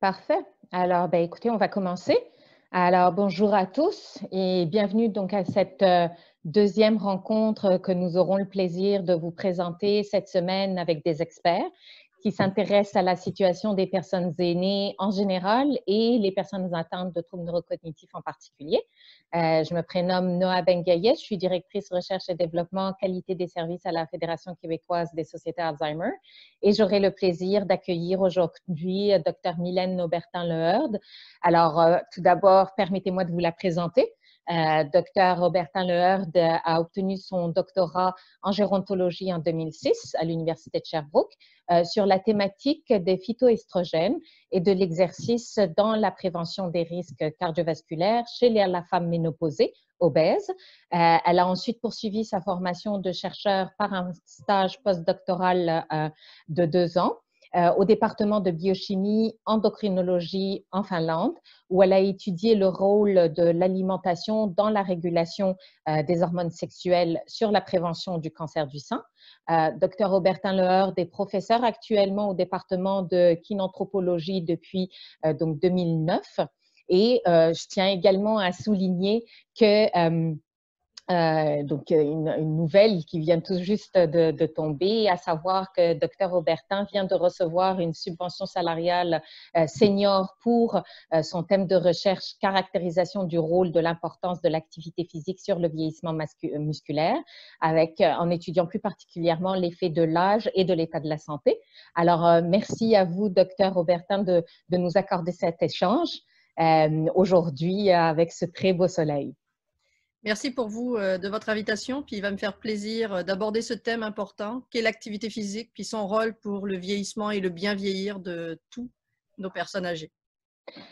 Parfait. Alors, écoutez, on va commencer. Alors, bonjour à tous et bienvenue donc à cette deuxième rencontre que nous aurons le plaisir de vous présenter cette semaine avec des experts qui s'intéressent à la situation des personnes aînées en général et les personnes atteintes de troubles neurocognitifs en particulier. Je me prénomme Noa Benguaye, je suis directrice recherche et développement qualité des services à la Fédération québécoise des sociétés Alzheimer et j'aurai le plaisir d'accueillir aujourd'hui Dr. Mylène Aubertin-Leheurde. Alors, tout d'abord, permettez-moi de vous la présenter. Dr. Aubertin-Leheurde a obtenu son doctorat en gérontologie en 2006 à l'Université de Sherbrooke sur la thématique des phytoestrogènes et de l'exercice dans la prévention des risques cardiovasculaires chez la femme ménopausée obèse. Elle a ensuite poursuivi sa formation de chercheur par un stage postdoctoral de 2 ans au département de biochimie endocrinologie en Finlande, où elle a étudié le rôle de l'alimentation dans la régulation des hormones sexuelles sur la prévention du cancer du sein. Dr. Aubertin-Leheurde est professeur actuellement au département de kinanthropologie depuis donc 2009. Et je tiens également à souligner que une nouvelle qui vient tout juste de tomber, à savoir que Dr. Aubertin vient de recevoir une subvention salariale senior pour son thème de recherche caractérisation du rôle de l'importance de l'activité physique sur le vieillissement musculaire, en étudiant plus particulièrement l'effet de l'âge et de l'état de la santé. Alors, merci à vous, Dr. Aubertin, de nous accorder cet échange aujourd'hui avec ce très beau soleil. Merci pour vous de votre invitation. Puis il va me faire plaisir d'aborder ce thème important qu'est l'activité physique, puis son rôle pour le vieillissement et le bien vieillir de toutes nos personnes âgées.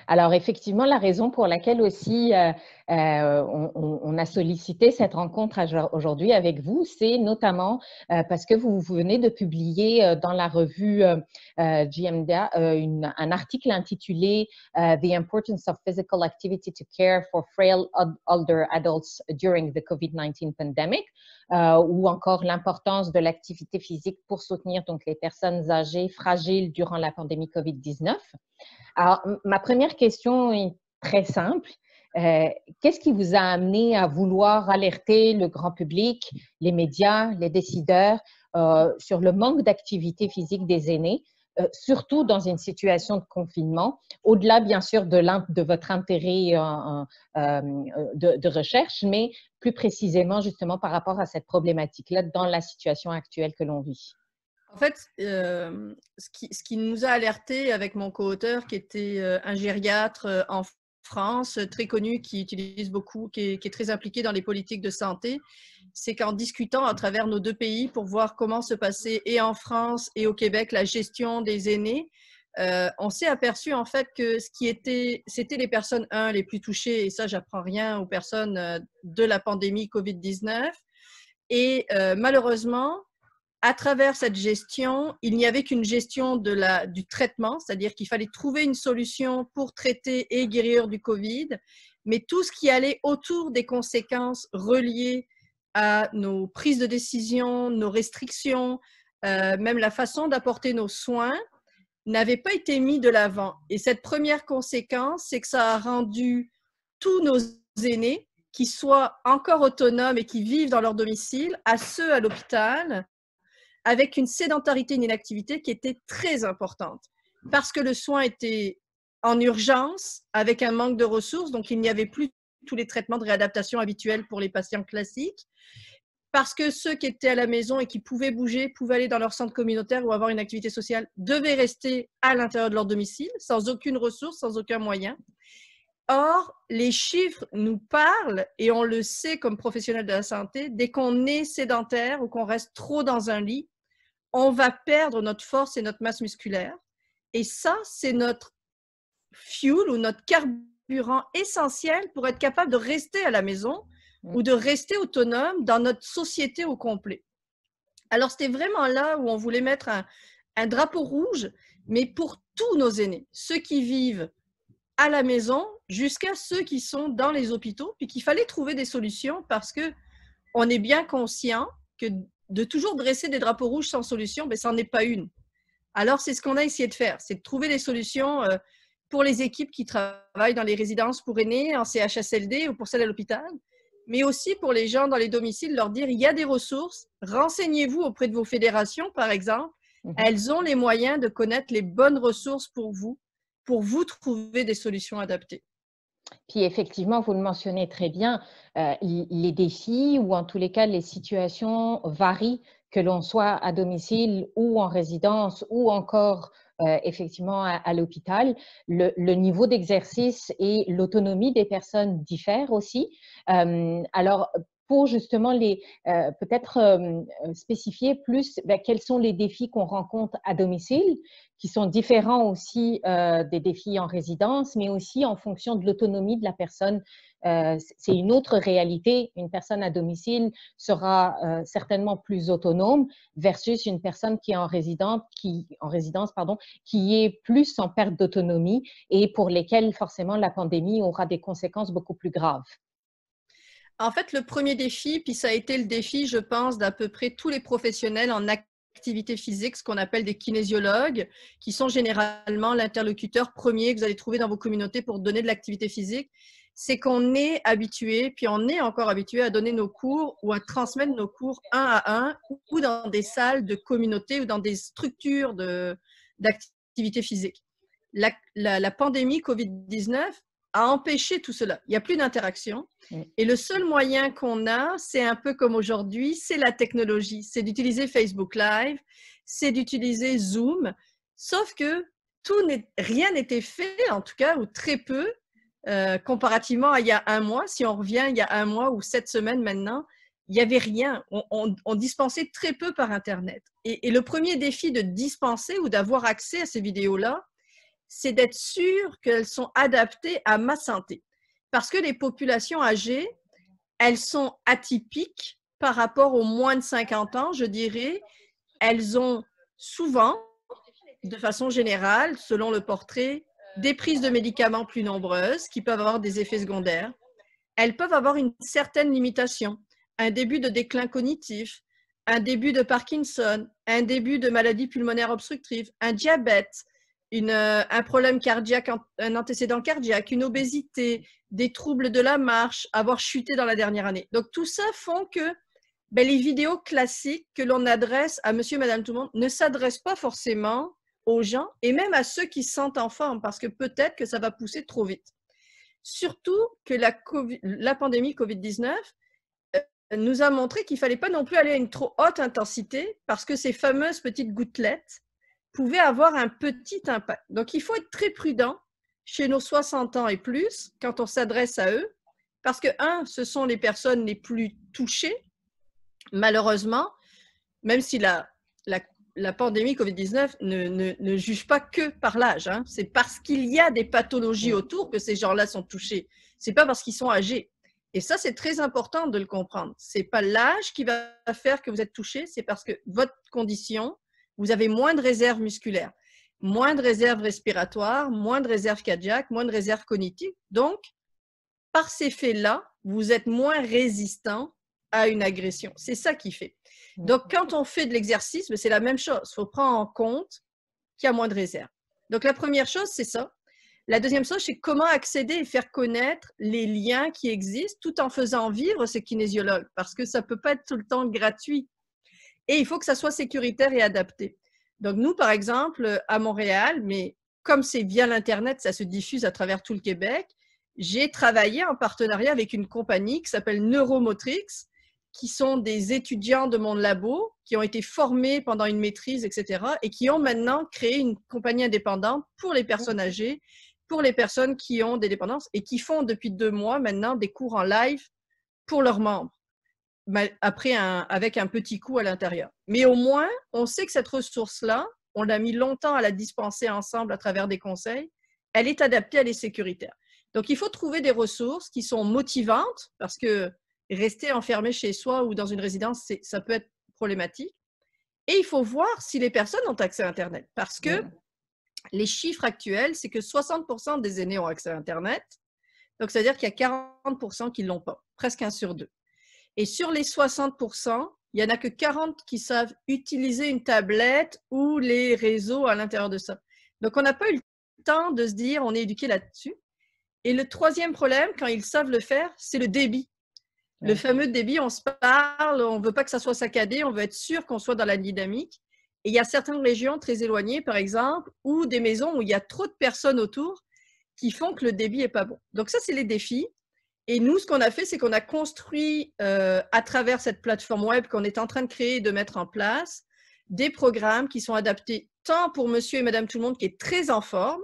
Alors effectivement, la raison pour laquelle aussi on a sollicité cette rencontre aujourd'hui avec vous, c'est notamment parce que vous venez de publier dans la revue GMDA un article intitulé The Importance of Physical Activity to Care for Frail Older Adults During the COVID-19 Pandemic, ou encore l'importance de l'activité physique pour soutenir donc les personnes âgées fragiles durant la pandémie COVID-19. Alors, ma première question est très simple. Qu'est-ce qui vous a amené à vouloir alerter le grand public, les médias, les décideurs sur le manque d'activité physique des aînés, surtout dans une situation de confinement, au-delà bien sûr de votre intérêt de recherche, mais plus précisément justement par rapport à cette problématique-là dans la situation actuelle que l'on vit? En fait, ce qui nous a alertés avec mon co-auteur, qui était un gériatre en France, très connu, qui utilise beaucoup, qui est très impliqué dans les politiques de santé, c'est qu'en discutant à travers nos deux pays pour voir comment se passait et en France et au Québec la gestion des aînés, on s'est aperçu en fait que c'était les personnes, les plus touchées, et ça, j'apprends rien aux personnes de la pandémie COVID-19. Et malheureusement, à travers cette gestion, il n'y avait qu'une gestion du traitement, c'est-à-dire qu'il fallait trouver une solution pour traiter et guérir du COVID, mais tout ce qui allait autour des conséquences reliées à nos prises de décision, nos restrictions, même la façon d'apporter nos soins, n'avait pas été mis de l'avant. Et cette première conséquence, c'est que ça a rendu tous nos aînés, qui soient encore autonomes et qui vivent dans leur domicile, à ceux à l'hôpital, avec une sédentarité, une inactivité qui était très importante. Parce que le soin était en urgence, avec un manque de ressources, donc il n'y avait plus tous les traitements de réadaptation habituels pour les patients classiques. Parce que ceux qui étaient à la maison et qui pouvaient bouger, pouvaient aller dans leur centre communautaire ou avoir une activité sociale, devaient rester à l'intérieur de leur domicile, sans aucune ressource, sans aucun moyen. Or, les chiffres nous parlent, et on le sait comme professionnels de la santé, dès qu'on est sédentaire ou qu'on reste trop dans un lit, on va perdre notre force et notre masse musculaire. Et ça, c'est notre fuel ou notre carburant essentiel pour être capable de rester à la maison ou de rester autonome dans notre société au complet. Alors, c'était vraiment là où on voulait mettre un drapeau rouge, mais pour tous nos aînés, ceux qui vivent à la maison jusqu'à ceux qui sont dans les hôpitaux, puis qu'il fallait trouver des solutions parce qu'on est bien conscient que de toujours dresser des drapeaux rouges sans solution, ça n'en est pas une. Alors, c'est ce qu'on a essayé de faire, c'est de trouver des solutions pour les équipes qui travaillent dans les résidences pour aînés, en CHSLD ou pour celles à l'hôpital, mais aussi pour les gens dans les domiciles, leur dire il y a des ressources, renseignez-vous auprès de vos fédérations, par exemple. Elles ont les moyens de connaître les bonnes ressources pour vous trouver des solutions adaptées. Puis effectivement, vous le mentionnez très bien, les défis ou en tous les cas les situations varient, que l'on soit à domicile ou en résidence ou encore effectivement à l'hôpital. Le niveau d'exercice et l'autonomie des personnes diffèrent aussi. Alors, pour justement peut-être spécifier plus quels sont les défis qu'on rencontre à domicile, qui sont différents aussi des défis en résidence, mais aussi en fonction de l'autonomie de la personne. C'est une autre réalité. Une personne à domicile sera certainement plus autonome versus une personne qui est en résidence, qui est plus en perte d'autonomie et pour lesquelles forcément la pandémie aura des conséquences beaucoup plus graves. En fait, le premier défi, puis ça a été le défi, je pense, d'à peu près tous les professionnels en activité physique, ce qu'on appelle des kinésiologues, qui sont généralement l'interlocuteur premier que vous allez trouver dans vos communautés pour donner de l'activité physique, c'est qu'on est habitué, puis on est encore habitué à donner nos cours ou à transmettre nos cours un à un ou dans des salles de communauté ou dans des structures d'activité physique. La pandémie COVID-19 a empêché tout cela. Il n'y a plus d'interaction. Et le seul moyen qu'on a, c'est un peu comme aujourd'hui, c'est la technologie. C'est d'utiliser Facebook Live, c'est d'utiliser Zoom. Sauf que rien n'était fait, en tout cas, ou très peu, comparativement à il y a un mois. Si on revient il y a un mois ou 7 semaines maintenant, il n'y avait rien. On dispensait très peu par Internet. Et le premier défi de dispenser ou d'avoir accès à ces vidéos-là, c'est d'être sûr qu'elles sont adaptées à ma santé. Parce que les populations âgées, elles sont atypiques par rapport aux moins de 50 ans, je dirais. Elles ont souvent, de façon générale, selon le portrait, des prises de médicaments plus nombreuses qui peuvent avoir des effets secondaires. Elles peuvent avoir une certaine limitation, un début de déclin cognitif, un début de Parkinson, un début de maladie pulmonaire obstructive, un diabète, un problème cardiaque, un antécédent cardiaque, une obésité, des troubles de la marche, avoir chuté dans la dernière année. Donc, tout ça font que les vidéos classiques que l'on adresse à monsieur, madame, tout le monde ne s'adressent pas forcément aux gens et même à ceux qui se sentent en forme parce que peut-être que ça va pousser trop vite. Surtout que la pandémie COVID-19 nous a montré qu'il ne fallait pas non plus aller à une trop haute intensité parce que ces fameuses petites gouttelettes pouvaient avoir un petit impact. Donc, il faut être très prudent chez nos 60 ans et plus quand on s'adresse à eux parce que, ce sont les personnes les plus touchées, malheureusement, même si la pandémie COVID-19 ne juge pas que par l'âge. Hein. C'est parce qu'il y a des pathologies autour que ces gens-là sont touchés. Ce n'est pas parce qu'ils sont âgés. Et ça, c'est très important de le comprendre. Ce n'est pas l'âge qui va faire que vous êtes touché, c'est parce que votre condition, vous avez moins de réserves musculaires, moins de réserves respiratoires, moins de réserves cardiaques, moins de réserves cognitives. Donc, par ces faits-là, vous êtes moins résistant à une agression. C'est ça qui fait. Donc, quand on fait de l'exercice, c'est la même chose. Il faut prendre en compte qu'il y a moins de réserves. Donc, la première chose, c'est ça. La deuxième chose, c'est comment accéder et faire connaître les liens qui existent tout en faisant vivre ces kinésiologues parce que ça ne peut pas être tout le temps gratuit. Et il faut que ça soit sécuritaire et adapté. Donc, nous, par exemple, à Montréal, mais comme c'est via l'Internet, ça se diffuse à travers tout le Québec, j'ai travaillé en partenariat avec une compagnie qui s'appelle Neuromotrix, qui sont des étudiants de mon labo, qui ont été formés pendant une maîtrise, etc., et qui ont maintenant créé une compagnie indépendante pour les personnes âgées, pour les personnes qui ont des dépendances, et qui font depuis 2 mois maintenant des cours en live pour leurs membres, après avec un petit coût à l'intérieur. Mais au moins, on sait que cette ressource-là, on l'a mis longtemps à la dispenser ensemble à travers des conseils, elle est adaptée, elle est sécuritaire. Donc, il faut trouver des ressources qui sont motivantes, parce que rester enfermé chez soi ou dans une résidence, ça peut être problématique. Et il faut voir si les personnes ont accès à Internet. Parce que les chiffres actuels, c'est que 60% des aînés ont accès à Internet. Donc, c'est-à-dire qu'il y a 40% qui ne l'ont pas, presque 1 sur 2. Et sur les 60%, il n'y en a que 40 qui savent utiliser une tablette ou les réseaux à l'intérieur de ça. Donc, on n'a pas eu le temps de se dire, on est éduqué là-dessus. Et le troisième problème, quand ils savent le faire, c'est le débit. Le fameux débit, on se parle, on ne veut pas que ça soit saccadé, on veut être sûr qu'on soit dans la dynamique. Et il y a certaines régions très éloignées, par exemple, ou des maisons où il y a trop de personnes autour qui font que le débit n'est pas bon. Donc ça, c'est les défis. Et nous, ce qu'on a fait, c'est qu'on a construit à travers cette plateforme web qu'on est en train de créer et de mettre en place, des programmes qui sont adaptés tant pour monsieur et madame tout le monde qui est très en forme,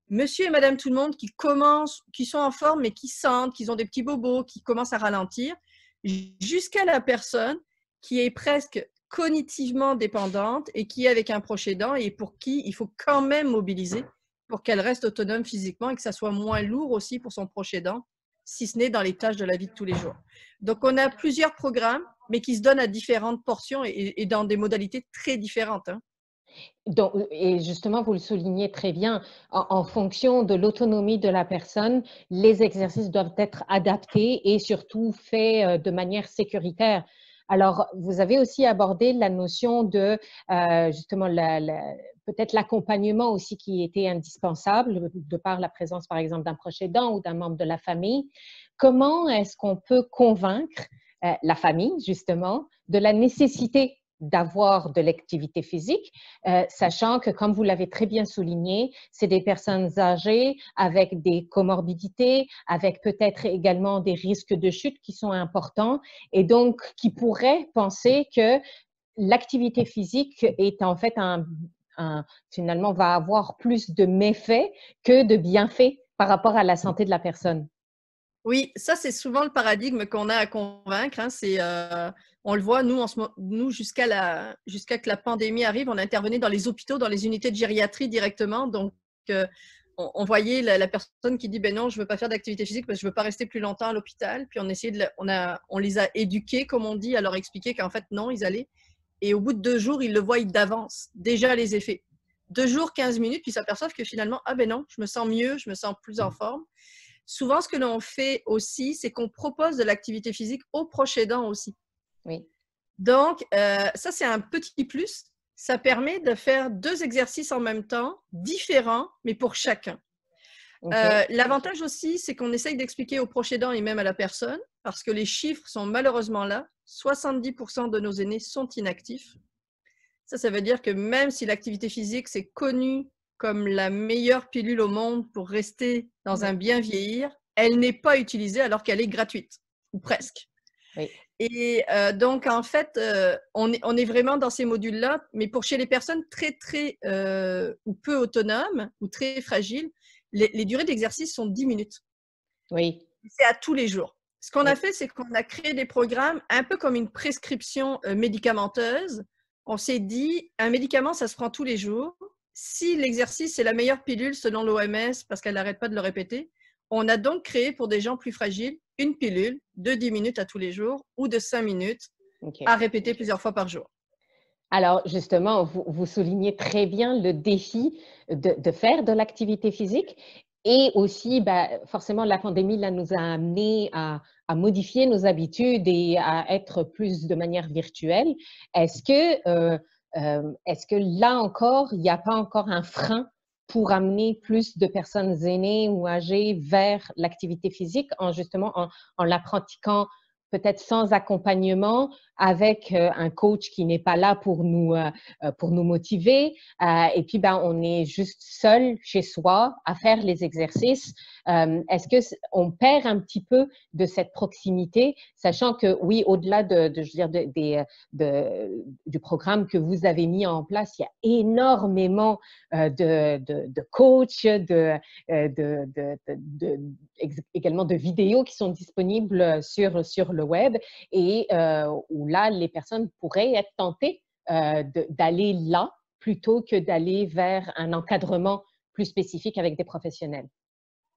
monsieur et madame tout le monde qui commencent, qui sont en forme mais qui sentent, qui ont des petits bobos, qui commencent à ralentir, jusqu'à la personne qui est presque cognitivement dépendante et qui est avec un proche aidant et pour qui il faut quand même mobiliser pour qu'elle reste autonome physiquement et que ça soit moins lourd aussi pour son proche aidant, si ce n'est dans les tâches de la vie de tous les jours. Donc, on a plusieurs programmes, mais qui se donnent à différentes portions et dans des modalités très différentes. Hein. Donc, et justement, vous le soulignez très bien, en fonction de l'autonomie de la personne, les exercices doivent être adaptés et surtout faits de manière sécuritaire. Alors, vous avez aussi abordé la notion de justement peut-être l'accompagnement aussi qui était indispensable de par la présence, par exemple, d'un proche aidant ou d'un membre de la famille. Comment est-ce qu'on peut convaincre la famille, justement, de la nécessité d'avoir de l'activité physique, sachant que, comme vous l'avez très bien souligné, c'est des personnes âgées avec des comorbidités, avec peut-être également des risques de chute qui sont importants et donc qui pourraient penser que l'activité physique est en fait finalement va avoir plus de méfaits que de bienfaits par rapport à la santé de la personne. Oui, ça, c'est souvent le paradigme qu'on a à convaincre. Hein. On le voit, nous jusqu'à que la pandémie arrive, on intervenait dans les hôpitaux, dans les unités de gériatrie directement. Donc, on voyait la personne qui dit ben non, je ne veux pas faire d'activité physique parce que je ne veux pas rester plus longtemps à l'hôpital. Puis on les a éduqués, comme on dit, à leur expliquer qu'en fait, non, ils allaient. Et au bout de 2 jours, ils le voient d'avance, déjà les effets. 2 jours, 15 minutes, puis ils s'aperçoivent que finalement, ah ben non, je me sens mieux, je me sens plus en forme. Souvent, ce que l'on fait aussi, c'est qu'on propose de l'activité physique aux proches aidants aussi. Oui. Donc, ça, c'est un petit plus. Ça permet de faire 2 exercices en même temps, différents, mais pour chacun. Okay. L'avantage aussi, c'est qu'on essaye d'expliquer aux proches aidants et même à la personne, parce que les chiffres sont malheureusement là. 70% de nos aînés sont inactifs. Ça veut dire que même si l'activité physique, c'est connu comme la meilleure pilule au monde pour rester dans un bien vieillir, elle n'est pas utilisée alors qu'elle est gratuite, ou presque. Oui. Et donc, en fait, on est vraiment dans ces modules-là, mais pour chez les personnes très ou peu autonomes ou très fragiles, les durées d'exercice sont 10 minutes. Oui. C'est à tous les jours. Ce qu'on a fait, c'est qu'on a créé des programmes un peu comme une prescription médicamenteuse. On s'est dit, un médicament, ça se prend tous les jours. Si l'exercice est la meilleure pilule selon l'OMS, parce qu'elle n'arrête pas de le répéter, on a donc créé pour des gens plus fragiles une pilule de 10 minutes à tous les jours ou de 5 minutes à répéter plusieurs fois par jour. Alors, justement, vous soulignez très bien le défi de faire de l'activité physique et aussi, forcément, la pandémie là, nous a amené à modifier nos habitudes et à être plus de manière virtuelle. Est-ce que là encore, il n'y a pas encore un frein pour amener plus de personnes aînées ou âgées vers l'activité physique en la pratiquant peut-être sans accompagnement, avec un coach qui n'est pas là pour nous motiver. Et puis, on est juste seul chez soi à faire les exercices. Est-ce qu'on perd un petit peu de cette proximité, sachant que oui, au-delà du programme que vous avez mis en place, il y a énormément de coachs, également de vidéos qui sont disponibles sur le web et où là, les personnes pourraient être tentées d'aller là plutôt que d'aller vers un encadrement plus spécifique avec des professionnels.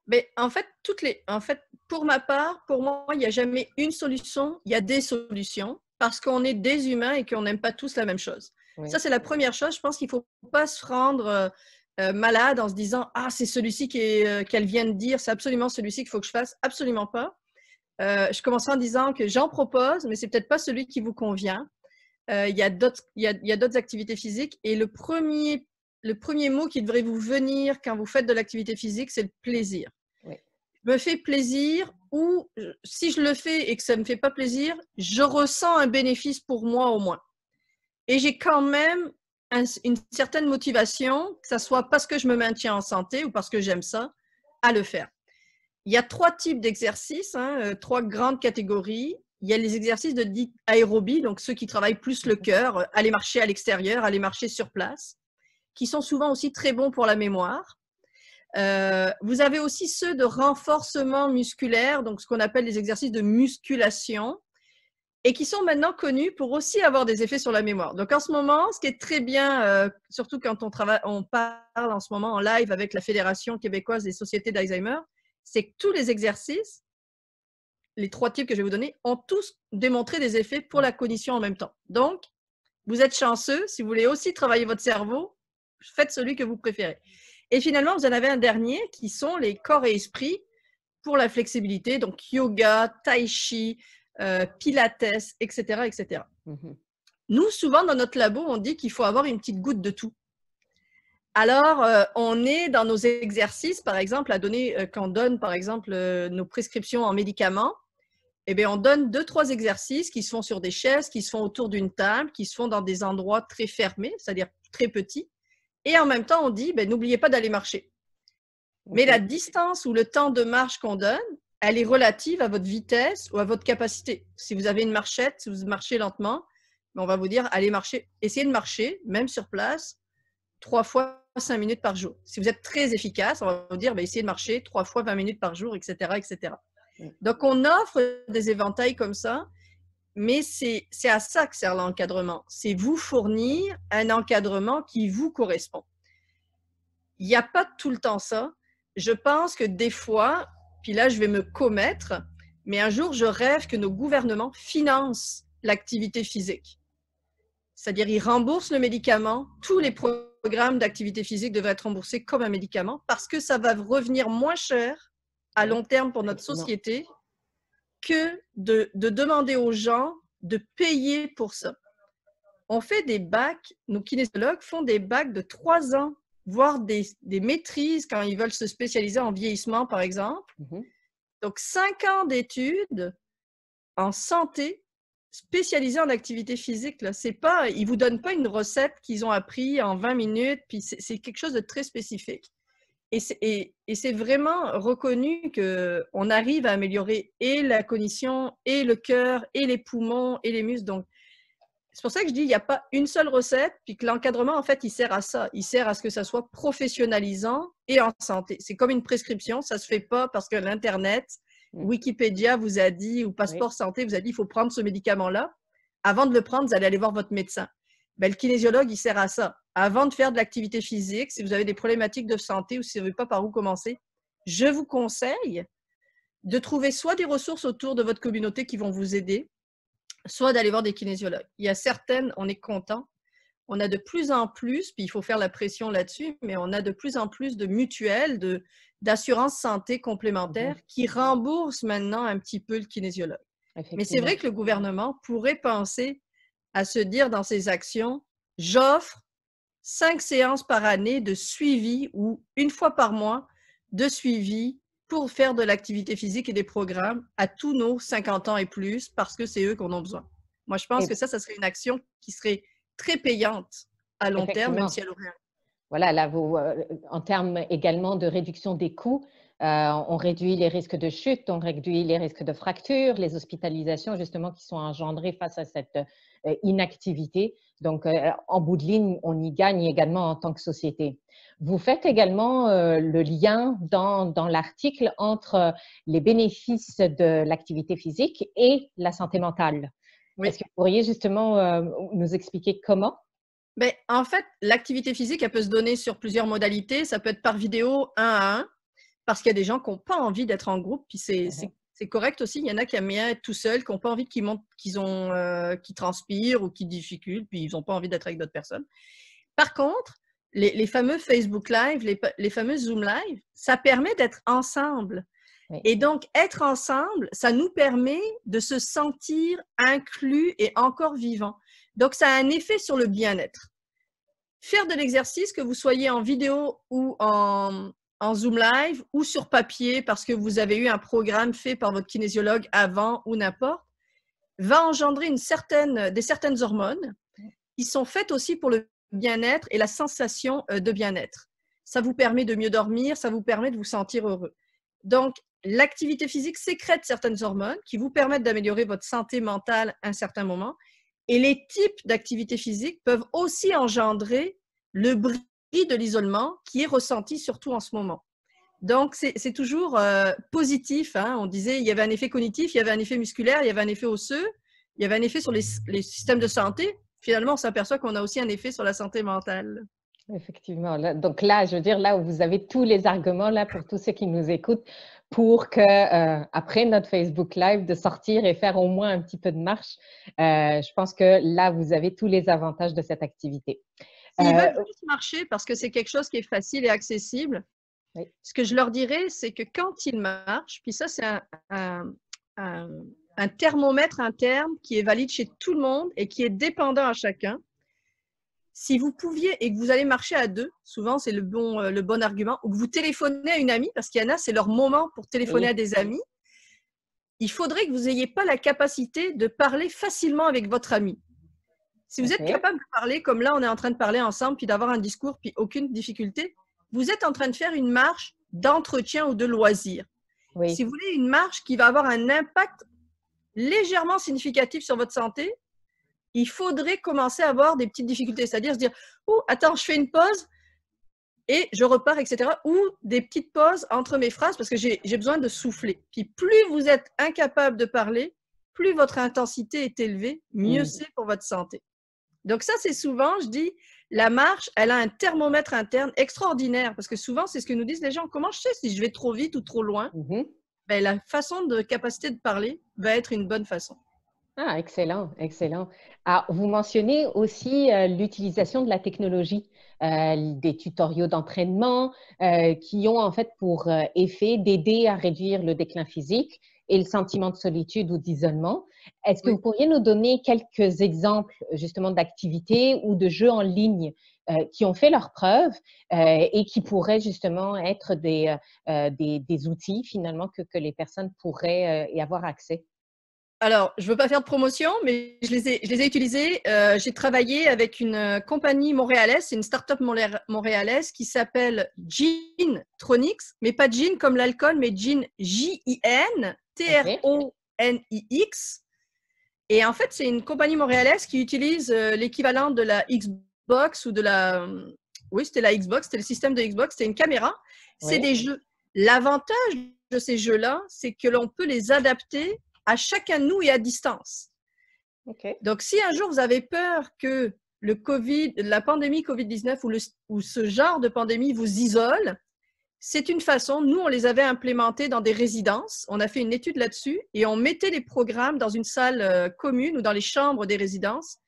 Mais en fait, pour ma part, pour moi, il n'y a jamais une solution, il y a des solutions parce qu'on est des humains et qu'on n'aime pas tous la même chose. Oui. Ça, c'est la première chose. Je pense qu'il ne faut pas se rendre malade en se disant « Ah, c'est celui-ci qu'elle vient de dire, c'est absolument celui-ci qu'il faut que je fasse. » Absolument pas. Je commencerai en disant que j'en propose, mais ce n'est peut-être pas celui qui vous convient. Il y a d'autres activités physiques et le premier le premier mot qui devrait vous venir quand vous faites de l'activité physique, c'est le plaisir. Oui. Je me fais plaisir ou si je le fais et que ça ne me fait pas plaisir, je ressens un bénéfice pour moi au moins. Et j'ai quand même une certaine motivation, que ce soit parce que je me maintiens en santé ou parce que j'aime ça, à le faire. Il y a 3 types d'exercices, 3 grandes catégories. Il y a les exercices de dite aérobie, donc ceux qui travaillent plus le cœur, aller marcher à l'extérieur, aller marcher sur place, qui sont souvent aussi très bons pour la mémoire. Vous avez aussi ceux de renforcement musculaire, donc ce qu'on appelle les exercices de musculation, et qui sont maintenant connus pour aussi avoir des effets sur la mémoire. Donc en ce moment, ce qui est très bien, surtout quand on parle en ce moment en live avec la Fédération québécoise des sociétés d'Alzheimer, c'est que tous les exercices, les 3 types que je vais vous donner, ont tous démontré des effets pour la cognition en même temps. Donc, vous êtes chanceux, si vous voulez aussi travailler votre cerveau, faites celui que vous préférez. Et finalement, vous en avez un dernier qui sont les corps et esprits pour la flexibilité, donc yoga, tai chi, pilates, etc., etc. Nous, souvent, dans notre labo, on dit qu'il faut avoir une petite goutte de tout. Alors, on est dans nos exercices, par exemple, à donner, quand on donne, par exemple, nos prescriptions en médicaments, eh bien, on donne 2-3 exercices qui se font sur des chaises, qui se font autour d'une table, qui se font dans des endroits très fermés, c'est-à-dire très petits. Et en même temps, on dit, ben, n'oubliez pas d'aller marcher. Mais la distance ou le temps de marche qu'on donne, elle est relative à votre vitesse ou à votre capacité. Si vous avez une marchette, si vous marchez lentement, on va vous dire, allez marcher, essayez de marcher, même sur place, 3 fois 5 minutes par jour. Si vous êtes très efficace, on va vous dire, essayez de marcher 3 fois 20 minutes par jour, etc., etc. Donc, on offre des éventails comme ça, mais c'est à ça que sert l'encadrement. C'est vous fournir un encadrement qui vous correspond. Il n'y a pas tout le temps ça. Je pense que des fois, puis là, je vais me commettre, mais un jour, je rêve que nos gouvernements financent l'activité physique. C'est-à-dire, ils remboursent le médicament. Tous les programmes d'activité physique devraient être remboursés comme un médicament parce que ça va revenir moins cher à long terme pour notre société que de demander aux gens de payer pour ça. On fait des bacs, nos kinésiologues font des bacs de 3 ans, voire des maîtrises quand ils veulent se spécialiser en vieillissement, par exemple. Donc, 5 ans d'études en santé spécialisées en activité physique. Là. C'est pas, ils ne vous donnent pas une recette qu'ils ont appris en 20 minutes, puis c'est quelque chose de très spécifique. Et c'est vraiment reconnu qu'on arrive à améliorer et la cognition, et le cœur, et les poumons, et les muscles. Donc, c'est pour ça que je dis qu'il n'y a pas une seule recette, puis que l'encadrement, en fait, il sert à ça. Il sert à ce que ça soit professionnalisant et en santé. C'est comme une prescription, ça ne se fait pas parce que l'Internet, Wikipédia vous a dit, ou Passeport Santé vous a dit, il faut prendre ce médicament-là. Avant de le prendre, vous allez aller voir votre médecin. Ben, le kinésiologue, il sert à ça. Avant de faire de l'activité physique, si vous avez des problématiques de santé ou si vous ne savez pas par où commencer, je vous conseille de trouver soit des ressources autour de votre communauté qui vont vous aider, soit d'aller voir des kinésiologues. Il y a certaines, on est content. On a de plus en plus, puis il faut faire la pression là-dessus, mais on a de plus en plus de mutuelles, d'assurance santé complémentaire qui remboursent maintenant un petit peu le kinésiologue. Mais c'est vrai que le gouvernement pourrait penser à se dire dans ses actions, j'offre 5 séances par année de suivi ou 1 fois par mois de suivi pour faire de l'activité physique et des programmes à tous nos 50 ans et plus parce que c'est eux qu'on a besoin. Moi, je pense que ça serait une action qui serait très payante à long terme, même si elle aurait un... Voilà, là, en termes également de réduction des coûts, on réduit les risques de chute, on réduit les risques de fractures, les hospitalisations justement qui sont engendrées face à cette inactivité. Donc, en bout de ligne, on y gagne également en tant que société. Vous faites également le lien dans l'article entre les bénéfices de l'activité physique et la santé mentale. Oui. Est-ce que vous pourriez justement nous expliquer comment? Ben, en fait, l'activité physique, elle peut se donner sur plusieurs modalités. Ça peut être par vidéo, 1 à 1, parce qu'il y a des gens qui n'ont pas envie d'être en groupe, puis c'est correct aussi. Il y en a qui aiment bien être tout seuls, qui n'ont pas envie qu'ils montrent qu'ils transpirent ou qu'ils difficultent, puis ils n'ont pas envie d'être avec d'autres personnes. Par contre, les fameux Facebook Live, les fameux Zoom Live, ça permet d'être ensemble. Oui. Et donc, être ensemble, ça nous permet de se sentir inclus et encore vivant. Donc, ça a un effet sur le bien-être. faire de l'exercice, que vous soyez en vidéo ou en Zoom Live ou sur papier parce que vous avez eu un programme fait par votre kinésiologue avant ou n'importe, va engendrer des certaines hormones qui sont faites aussi pour le bien-être et la sensation de bien-être. Ça vous permet de mieux dormir, ça vous permet de vous sentir heureux. Donc, l'activité physique sécrète certaines hormones qui vous permettent d'améliorer votre santé mentale à un certain moment. Et les types d'activités physiques peuvent aussi engendrer le bris de l'isolement qui est ressenti surtout en ce moment. Donc, c'est toujours positif. Hein. On disait il y avait un effet cognitif, il y avait un effet musculaire, il y avait un effet osseux, il y avait un effet sur les systèmes de santé. Finalement, on s'aperçoit qu'on a aussi un effet sur la santé mentale. Effectivement. Donc là, je veux dire, là où vous avez tous les arguments là pour tous ceux qui nous écoutent pour que après notre Facebook Live de sortir et faire au moins un petit peu de marche. Je pense que là, vous avez tous les avantages de cette activité. S'ils veulent juste marcher parce que c'est quelque chose qui est facile et accessible, oui. Ce que je leur dirais, c'est que quand ils marchent, puis ça, c'est un thermomètre interne qui est valide chez tout le monde et qui est dépendant à chacun. Si vous pouviez et que vous allez marcher à deux, souvent c'est le bon argument, ou que vous téléphonez à une amie, parce qu'il y en a, c'est leur moment pour téléphoner à des amis, il faudrait que vous n'ayez pas la capacité de parler facilement avec votre ami. Si vous êtes capable de parler, comme là on est en train de parler ensemble, puis d'avoir un discours, puis aucune difficulté, vous êtes en train de faire une marche d'entretien ou de loisir. Oui. Si vous voulez une marche qui va avoir un impact légèrement significatif sur votre santé, il faudrait commencer à avoir des petites difficultés, c'est-à-dire se dire « Oh, attends, je fais une pause et je repars, etc. » ou des petites pauses entre mes phrases parce que j'ai besoin de souffler. Puis plus vous êtes incapable de parler, plus votre intensité est élevée, mieux c'est pour votre santé. Donc ça, c'est souvent, je dis, la marche, elle a un thermomètre interne extraordinaire parce que souvent, c'est ce que nous disent les gens. Comment je sais si je vais trop vite ou trop loin? Ben, la façon de capacité de parler va être une bonne façon. Ah, excellent, excellent. Alors, vous mentionnez aussi l'utilisation de la technologie, des tutoriaux d'entraînement qui ont en fait pour effet d'aider à réduire le déclin physique et le sentiment de solitude ou d'isolement. Est-ce que vous pourriez nous donner quelques exemples justement d'activités ou de jeux en ligne qui ont fait leurs preuves et qui pourraient justement être des outils finalement que les personnes pourraient y avoir accès? Alors, je ne veux pas faire de promotion, mais je les ai utilisés. J'ai travaillé avec une compagnie montréalaise, c'est une start-up montréalaise qui s'appelle Gin-Tronics, mais pas Gin comme l'alcool, mais Gin, J-I-N, T-R-O-N-I-X. Et en fait, c'est une compagnie montréalaise qui utilise l'équivalent de la Xbox ou de la… Oui, c'était la Xbox, c'était le système de Xbox, c'était une caméra. C'est des jeux. L'avantage de ces jeux-là, c'est que l'on peut les adapter à chacun de nous et à distance. Donc, si un jour vous avez peur que la pandémie COVID-19 ou ce genre de pandémie vous isole, c'est une façon, nous on les avait implémentés dans des résidences, on a fait une étude là-dessus et on mettait les programmes dans une salle commune ou dans les chambres des résidences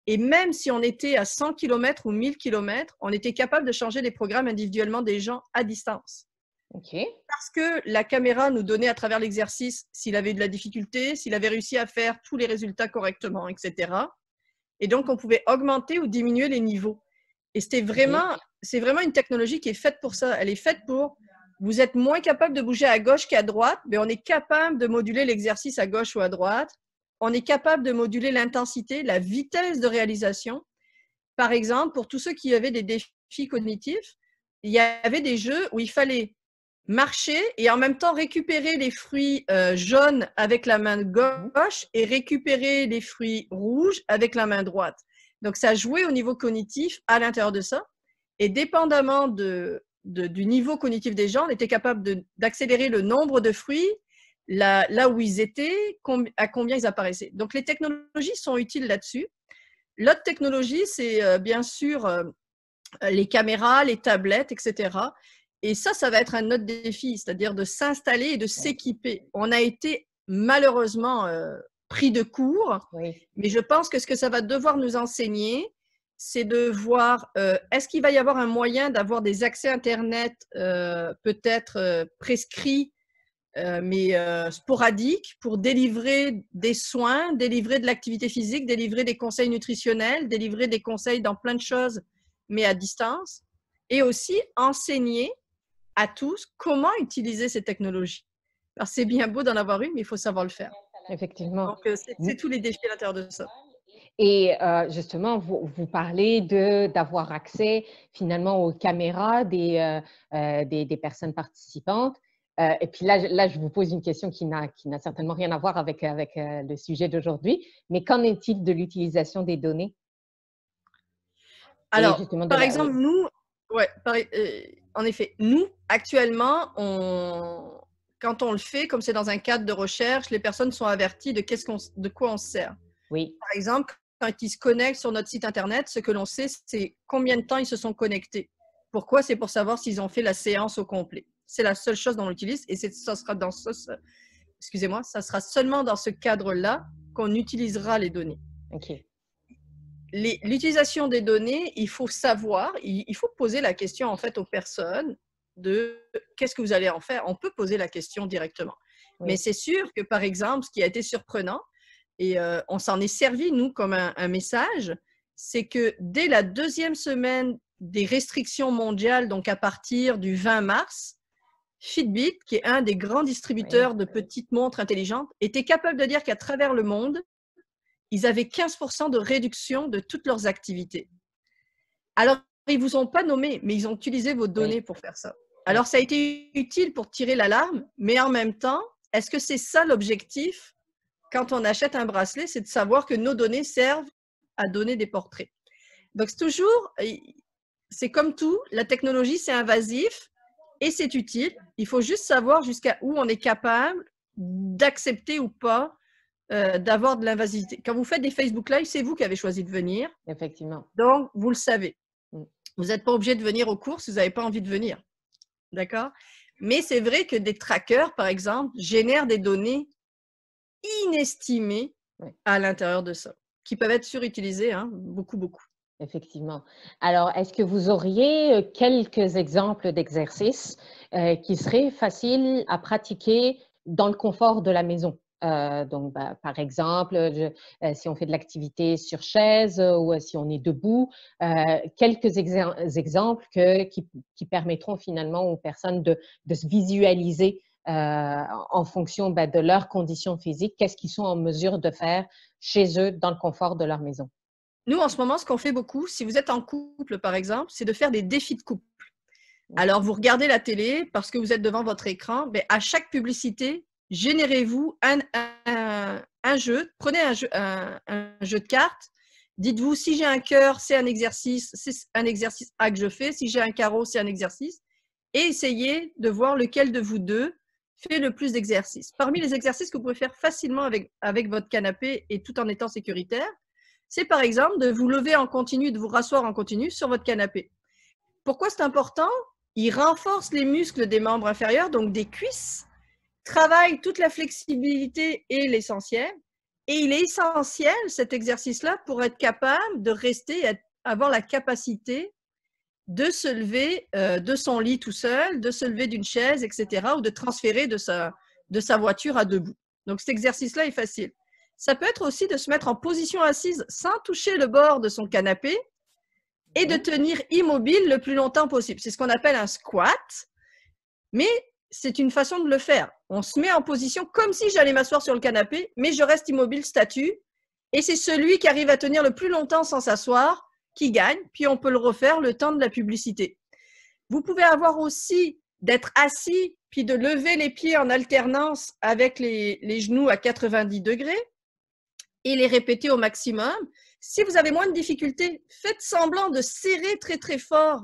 et même si on était à 100 km ou 1000 km, on était capable de changer les programmes individuellement des gens à distance. Parce que la caméra nous donnait à travers l'exercice s'il avait eu de la difficulté, s'il avait réussi à faire tous les résultats correctement, etc. Et donc, on pouvait augmenter ou diminuer les niveaux. Et c'est vraiment une technologie qui est faite pour ça. Elle est faite pour, vous êtes moins capable de bouger à gauche qu'à droite, mais on est capable de moduler l'exercice à gauche ou à droite. On est capable de moduler l'intensité, la vitesse de réalisation. Par exemple, pour tous ceux qui avaient des défis cognitifs, il y avait des jeux où il fallait marcher et en même temps récupérer les fruits jaunes avec la main gauche et récupérer les fruits rouges avec la main droite. Donc, ça jouait au niveau cognitif à l'intérieur de ça. Et dépendamment du niveau cognitif des gens, on était capable d'accélérer le nombre de fruits là où ils étaient, à combien ils apparaissaient. Donc, les technologies sont utiles là-dessus. L'autre technologie, c'est bien sûr les caméras, les tablettes, etc. Et ça va être un autre défi, c'est-à-dire de s'installer et de s'équiper. On a été malheureusement pris de court, mais je pense que ce que ça va devoir nous enseigner, c'est de voir, est-ce qu'il va y avoir un moyen d'avoir des accès Internet peut-être prescrits, mais sporadiques, pour délivrer des soins, délivrer de l'activité physique, délivrer des conseils nutritionnels, délivrer des conseils dans plein de choses mais à distance, et aussi enseigner à tous comment utiliser ces technologies. Alors, c'est bien beau d'en avoir une, mais il faut savoir le faire. Effectivement. Donc, c'est tous les défis à l'intérieur de ça. Et justement, vous parlez d'avoir accès finalement aux caméras des personnes participantes. Et puis là, je vous pose une question qui n'a certainement rien à voir avec le sujet d'aujourd'hui. Mais qu'en est-il de l'utilisation des données? Et Alors, justement par exemple, oui. nous, ouais, en effet, nous, actuellement, quand on le fait, comme c'est dans un cadre de recherche, les personnes sont averties de quoi on se sert. Oui, Par exemple, quand ils se connectent sur notre site internet, ce que l'on sait, c'est combien de temps ils se sont connectés. Pourquoi? C'est pour savoir s'ils ont fait la séance au complet. C'est la seule chose dont on l'utilise et ça sera excusez-moi, ça sera seulement dans ce cadre-là qu'on utilisera les données. OK. L'utilisation des données, il faut savoir, il faut poser la question en fait aux personnes de qu'est-ce que vous allez en faire. On peut poser la question directement. Mais Oui, c'est sûr que, par exemple, ce qui a été surprenant, et on s'en est servi, nous, comme un message, c'est que dès la 2e semaine des restrictions mondiales, donc à partir du 20 mars, Fitbit, qui est un des grands distributeurs oui, de petites montres intelligentes, était capable de dire qu'à travers le monde, ils avaient 15% de réduction de toutes leurs activités. Alors, ils ne vous ont pas nommé, mais ils ont utilisé vos données oui, pour faire ça. oui. Alors, ça a été utile pour tirer l'alarme, mais en même temps, est-ce que c'est ça l'objectif quand on achète un bracelet? C'est de savoir que nos données servent à donner des portraits. Donc, c'est comme tout, la technologie, c'est invasif et c'est utile. Il faut juste savoir jusqu'à où on est capable d'accepter ou pas d'avoir de l'invasivité. Quand vous faites des Facebook Live, c'est vous qui avez choisi de venir. Effectivement. Donc, vous le savez. Mm. Vous n'êtes pas obligé de venir aux cours si vous n'avez pas envie de venir. D'accord? Mais c'est vrai que des trackers, par exemple, génèrent des données inestimées Oui. à l'intérieur de ça, qui peuvent être surutilisées, hein, beaucoup, beaucoup. Effectivement. Alors, est-ce que vous auriez quelques exemples d'exercices qui seraient faciles à pratiquer dans le confort de la maison? Donc, par exemple, si on fait de l'activité sur chaise ou si on est debout, quelques exemples qui permettront finalement aux personnes de se visualiser en fonction de leurs conditions physiques, qu'est-ce qu'ils sont en mesure de faire chez eux dans le confort de leur maison. Nous, en ce moment, ce qu'on fait beaucoup, si vous êtes en couple, par exemple, c'est de faire des défis de couple. OK. Alors, vous regardez la télé parce que vous êtes devant votre écran, mais à chaque publicité, générez-vous un jeu, prenez un jeu de cartes, dites-vous si j'ai un cœur, c'est un exercice A que je fais, si j'ai un carreau, c'est un exercice, et essayez de voir lequel de vous deux fait le plus d'exercices. Parmi les exercices que vous pouvez faire facilement avec votre canapé et tout en étant sécuritaire, c'est par exemple de vous lever en continu, de vous rasseoir en continu sur votre canapé. Pourquoi c'est important? Il renforce les muscles des membres inférieurs, donc des cuisses, travaille toute la flexibilité et l'essentiel. Et il est essentiel, cet exercice-là, pour être capable de rester, avoir la capacité de se lever de son lit tout seul, de se lever d'une chaise, etc., ou de transférer de sa voiture à debout. Donc cet exercice-là est facile. Ça peut être aussi de se mettre en position assise sans toucher le bord de son canapé et de tenir immobile le plus longtemps possible. C'est ce qu'on appelle un squat, mais c'est une façon de le faire. On se met en position comme si j'allais m'asseoir sur le canapé, mais je reste immobile, statue, et c'est celui qui arrive à tenir le plus longtemps sans s'asseoir qui gagne, puis on peut le refaire le temps de la publicité. Vous pouvez avoir aussi d'être assis, puis de lever les pieds en alternance avec les genoux à 90 degrés et les répéter au maximum. Si vous avez moins de difficultés, faites semblant de serrer très très fort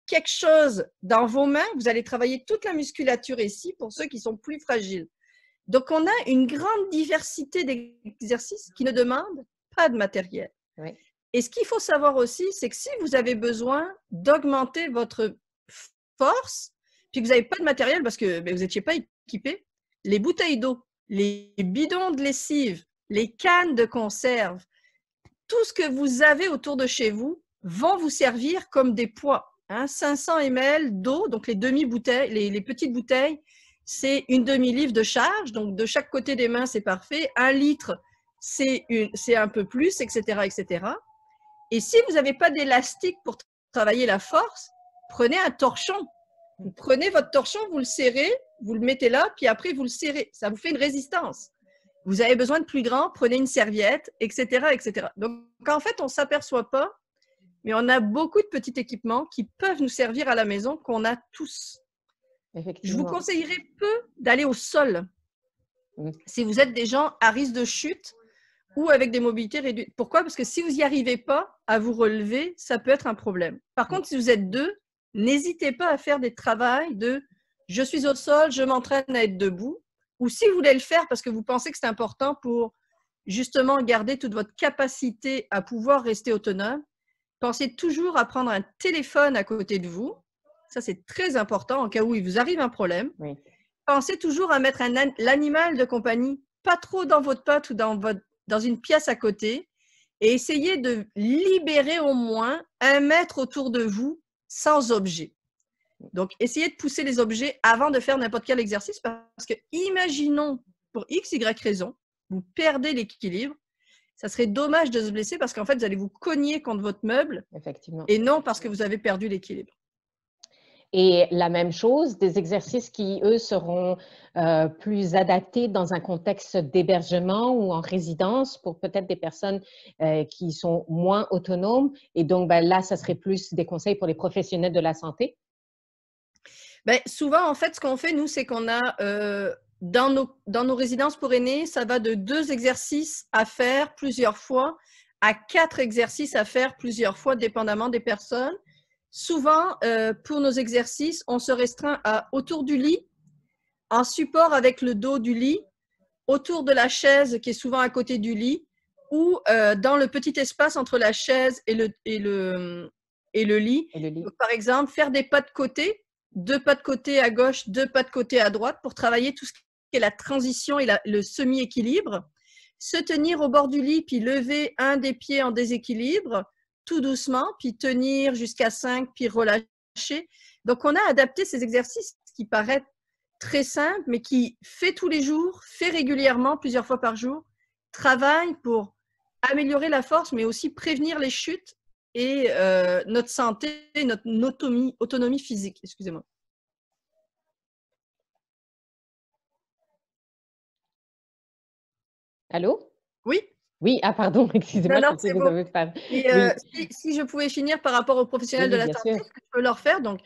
quelque chose dans vos mains. Vous allez travailler toute la musculature ici pour ceux qui sont plus fragiles. Donc, on a une grande diversité d'exercices qui ne demandent pas de matériel. Oui. Et ce qu'il faut savoir aussi, c'est que si vous avez besoin d'augmenter votre force, puis que vous n'avez pas de matériel parce que vous n'étiez pas équipé, les bouteilles d'eau, les bidons de lessive, les cannes de conserve, tout ce que vous avez autour de chez vous vont vous servir comme des poids. 500 ml d'eau, donc les demi-bouteilles, les petites bouteilles, c'est une demi-livre de charge, donc de chaque côté des mains, c'est parfait. 1 litre, c'est un peu plus, etc., etc. Et si vous n'avez pas d'élastique pour travailler la force, prenez un torchon. Vous prenez votre torchon, vous le serrez, vous le mettez là, puis après, vous le serrez. Ça vous fait une résistance. Vous avez besoin de plus grand, prenez une serviette, etc., etc. Donc, en fait, on ne s'aperçoit pas, mais on a beaucoup de petits équipements qui peuvent nous servir à la maison, qu'on a tous. Je vous conseillerais peu d'aller au sol. Si vous êtes des gens à risque de chute ou avec des mobilités réduites. Pourquoi? Parce que si vous n'y arrivez pas à vous relever, ça peut être un problème. Par contre, si vous êtes deux, n'hésitez pas à faire des travails de « je suis au sol, je m'entraîne à être debout ». Ou si vous voulez le faire parce que vous pensez que c'est important pour justement garder toute votre capacité à pouvoir rester autonome, pensez toujours à prendre un téléphone à côté de vous. Ça, c'est très important en cas où il vous arrive un problème. Oui. Pensez toujours à mettre l'animal de compagnie pas trop dans votre pote ou dans une pièce à côté et essayez de libérer au moins 1 mètre autour de vous sans objet. Donc, essayez de pousser les objets avant de faire n'importe quel exercice parce que imaginons pour X, Y raison, vous perdez l'équilibre, ça serait dommage de se blesser parce qu'en fait, vous allez vous cogner contre votre meuble. Effectivement. Et non parce que vous avez perdu l'équilibre. Et la même chose, des exercices qui, eux, seront plus adaptés dans un contexte d'hébergement ou en résidence pour peut-être des personnes qui sont moins autonomes. Et donc, ben, là, ça serait plus des conseils pour les professionnels de la santé. Ben, souvent, en fait, ce qu'on fait, nous, c'est qu'on a dans nos résidences pour aînés, ça va de 2 exercices à faire plusieurs fois à 4 exercices à faire plusieurs fois, dépendamment des personnes. Souvent, pour nos exercices, on se restreint à autour du lit, en support avec le dos du lit, autour de la chaise qui est souvent à côté du lit, ou dans le petit espace entre la chaise et le lit. Donc, par exemple, faire des pas de côté, 2 pas de côté à gauche, 2 pas de côté à droite pour travailler tout ce qui est la transition et le semi-équilibre. Se tenir au bord du lit, puis lever un des pieds en déséquilibre, tout doucement, puis tenir jusqu'à 5, puis relâcher. Donc, on a adapté ces exercices qui paraissent très simples, mais qui fait tous les jours, fait régulièrement, plusieurs fois par jour, travaille pour améliorer la force, mais aussi prévenir les chutes et notre santé, notre autonomie physique. Excusez-moi. Allô? Oui? Oui, ah pardon, excusez-moi, je pensais que vous avez parlé. Et si je pouvais finir par rapport aux professionnels de la santé, ce que je peux leur faire, donc,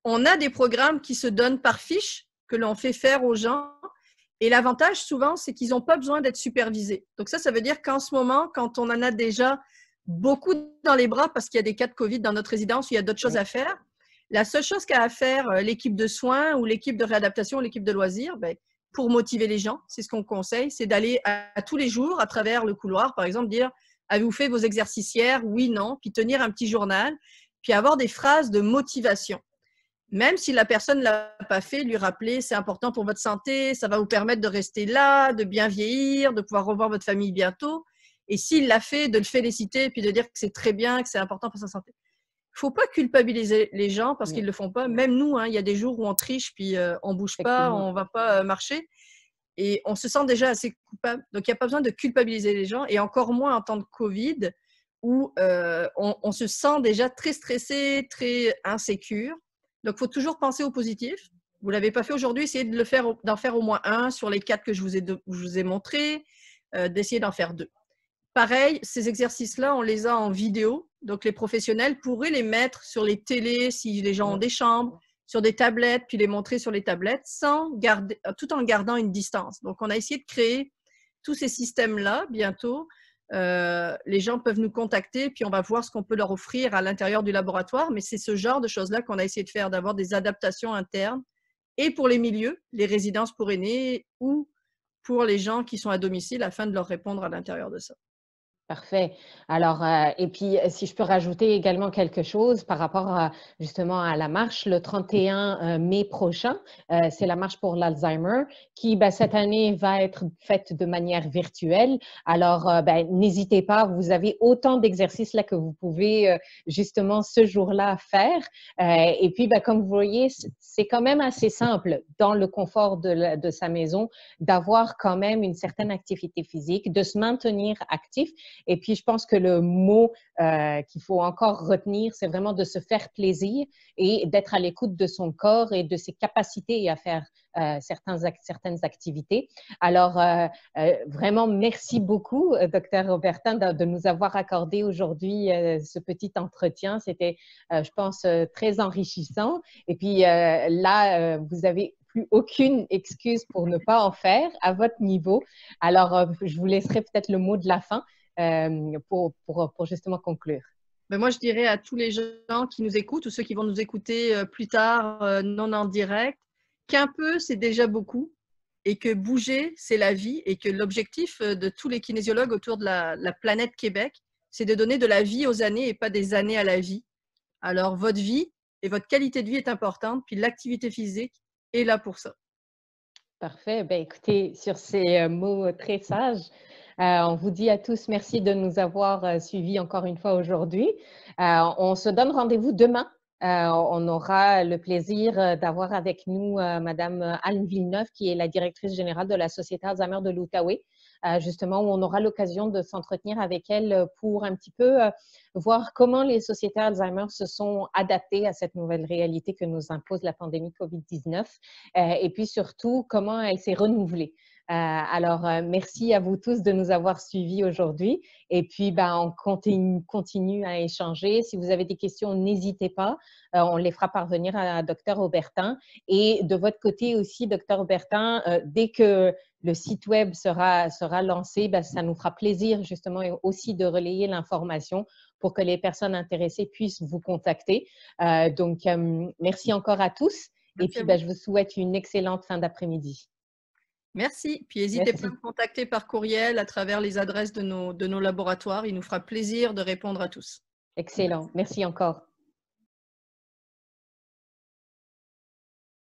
on a des programmes qui se donnent par fiche, que l'on fait faire aux gens. Et l'avantage, souvent, c'est qu'ils n'ont pas besoin d'être supervisés. Donc ça veut dire qu'en ce moment, quand on en a déjà beaucoup dans les bras, parce qu'il y a des cas de COVID dans notre résidence où il y a d'autres choses à faire, la seule chose qu'a à faire l'équipe de soins ou l'équipe de réadaptation, l'équipe de loisirs, ben, pour motiver les gens, c'est ce qu'on conseille, c'est d'aller à tous les jours, à travers le couloir, par exemple, dire « Avez-vous fait vos exercices hier? Oui, non », puis tenir un petit journal, puis avoir des phrases de motivation. Même si la personne ne l'a pas fait, lui rappeler, c'est important pour votre santé, ça va vous permettre de rester là, de bien vieillir, de pouvoir revoir votre famille bientôt. Et s'il l'a fait, de le féliciter, puis de dire que c'est très bien, que c'est important pour sa santé. Il ne faut pas culpabiliser les gens parce qu'ils ne le font pas. Même nous, hein, il y a des jours où on triche, puis on ne bouge pas, on ne va pas marcher. Et on se sent déjà assez coupable. Donc, il n'y a pas besoin de culpabiliser les gens. Et encore moins en temps de Covid, où on se sent déjà très stressé, très insécure. Donc, il faut toujours penser au positif. Vous ne l'avez pas fait aujourd'hui, essayez d'en faire au moins 1 sur les 4 que je vous ai montrés, d'essayer d'en faire 2. Pareil, ces exercices-là, on les a en vidéo. Donc, les professionnels pourraient les mettre sur les télés si les gens ont des chambres, sur des tablettes, puis les montrer sur les tablettes tout en gardant une distance. Donc, on a essayé de créer tous ces systèmes-là bientôt. Les gens peuvent nous contacter, puis on va voir ce qu'on peut leur offrir à l'intérieur du laboratoire. Mais c'est ce genre de choses-là qu'on a essayé de faire, d'avoir des adaptations internes et pour les milieux, les résidences pour aînés ou pour les gens qui sont à domicile afin de leur répondre à l'intérieur de ça. Parfait. Alors, et puis, si je peux rajouter également quelque chose par rapport justement à la marche, le 31 mai prochain, c'est la marche pour l'Alzheimer qui, ben, cette année, va être faite de manière virtuelle. Alors, ben, n'hésitez pas, vous avez autant d'exercices là que vous pouvez justement ce jour-là faire. Et puis, ben, comme vous voyez, c'est quand même assez simple dans le confort de sa maison d'avoir quand même une certaine activité physique, de se maintenir actif. Et puis, je pense que le mot qu'il faut encore retenir, c'est vraiment de se faire plaisir et d'être à l'écoute de son corps et de ses capacités à faire certaines activités. Alors, vraiment, merci beaucoup, Dr. Obertin, de nous avoir accordé aujourd'hui ce petit entretien. C'était, je pense, très enrichissant. Et puis là, vous avez plus aucune excuse pour ne pas en faire à votre niveau. Alors, je vous laisserai peut-être le mot de la fin pour justement conclure. Ben moi, je dirais à tous les gens qui nous écoutent ou ceux qui vont nous écouter plus tard, non en direct, qu'un peu, c'est déjà beaucoup et que bouger, c'est la vie et que l'objectif de tous les kinésiologues autour de la planète Québec, c'est de donner de la vie aux années et pas des années à la vie. Alors, votre vie et votre qualité de vie est importante, puis l'activité physique est là pour ça. Parfait. Ben, écoutez, sur ces mots très sages, on vous dit à tous merci de nous avoir suivis encore une fois aujourd'hui. On se donne rendez-vous demain. On aura le plaisir d'avoir avec nous Madame Anne Villeneuve, qui est la directrice générale de la Société Alzheimer de l'Outaouais, justement, où on aura l'occasion de s'entretenir avec elle pour un petit peu voir comment les sociétés Alzheimer se sont adaptées à cette nouvelle réalité que nous impose la pandémie COVID-19 et puis surtout comment elle s'est renouvelée. Alors, merci à vous tous de nous avoir suivis aujourd'hui. Et puis, ben, on continue à échanger. Si vous avez des questions, n'hésitez pas. On les fera parvenir à Dr. Obertin. Et de votre côté aussi, Dr. Obertin, dès que le site web sera lancé, ben, ça nous fera plaisir justement aussi de relayer l'information pour que les personnes intéressées puissent vous contacter. Donc, merci encore à tous. Et puis, ben, je vous souhaite une excellente fin d'après-midi. Merci. Puis n'hésitez pas à me contacter par courriel à travers les adresses de nos laboratoires. Il nous fera plaisir de répondre à tous. Excellent. Merci encore.